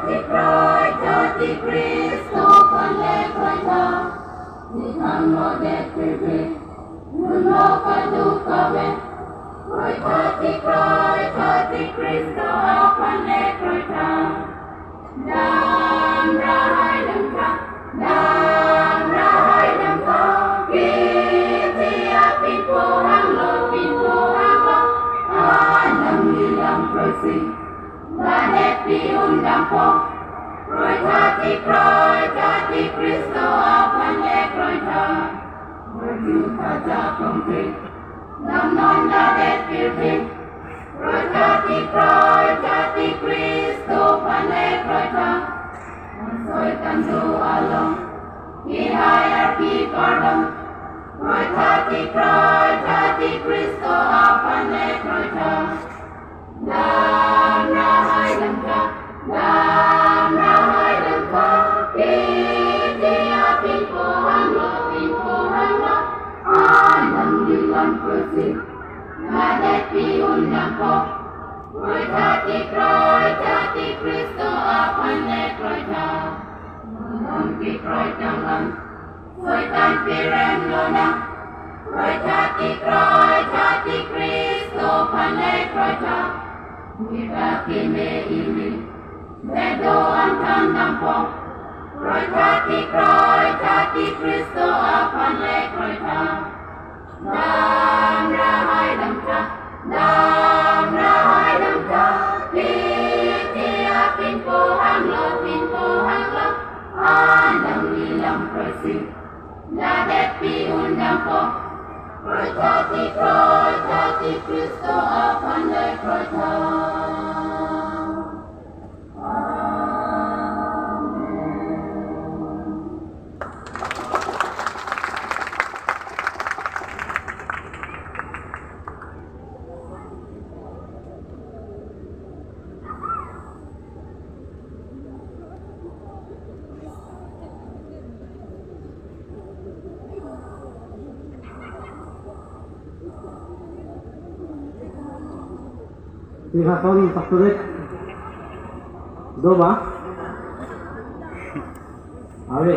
Jati Kristo Panlekrata Ditangmo Dekrivi Nuno Kadukave Jati Kristo Panlekrata Dan Rahai Damka Kiti Apinpo Hanglo Anam Nilam Persi Badet Piundampo Jati Kristo Panlekrata Berjuta Jakongti Namnon Dadet Pirti Jati Kristo Panlekrata Soy Tandu Along Hierarchy Pardon Jati Kristo Panlekrata Dan Rahai Damka Kiti Apinpo Hanglo Anam Nilam Persi Badet Piundampo Jati Kristo Panlekrata Mungki Kroy Tangan Soy Tan Pirem Lona Jati Kristo Panlekrata Kita kime ini Bedo Antan Dampo Jati Kristo Panlekrata Dan Rahai Damka Kiti Apinpo Hanglo Anam Nilam Persi Dadet Piundampo Jati Kristo Panlekrata Terima kasih Pastor. Doa. Awe.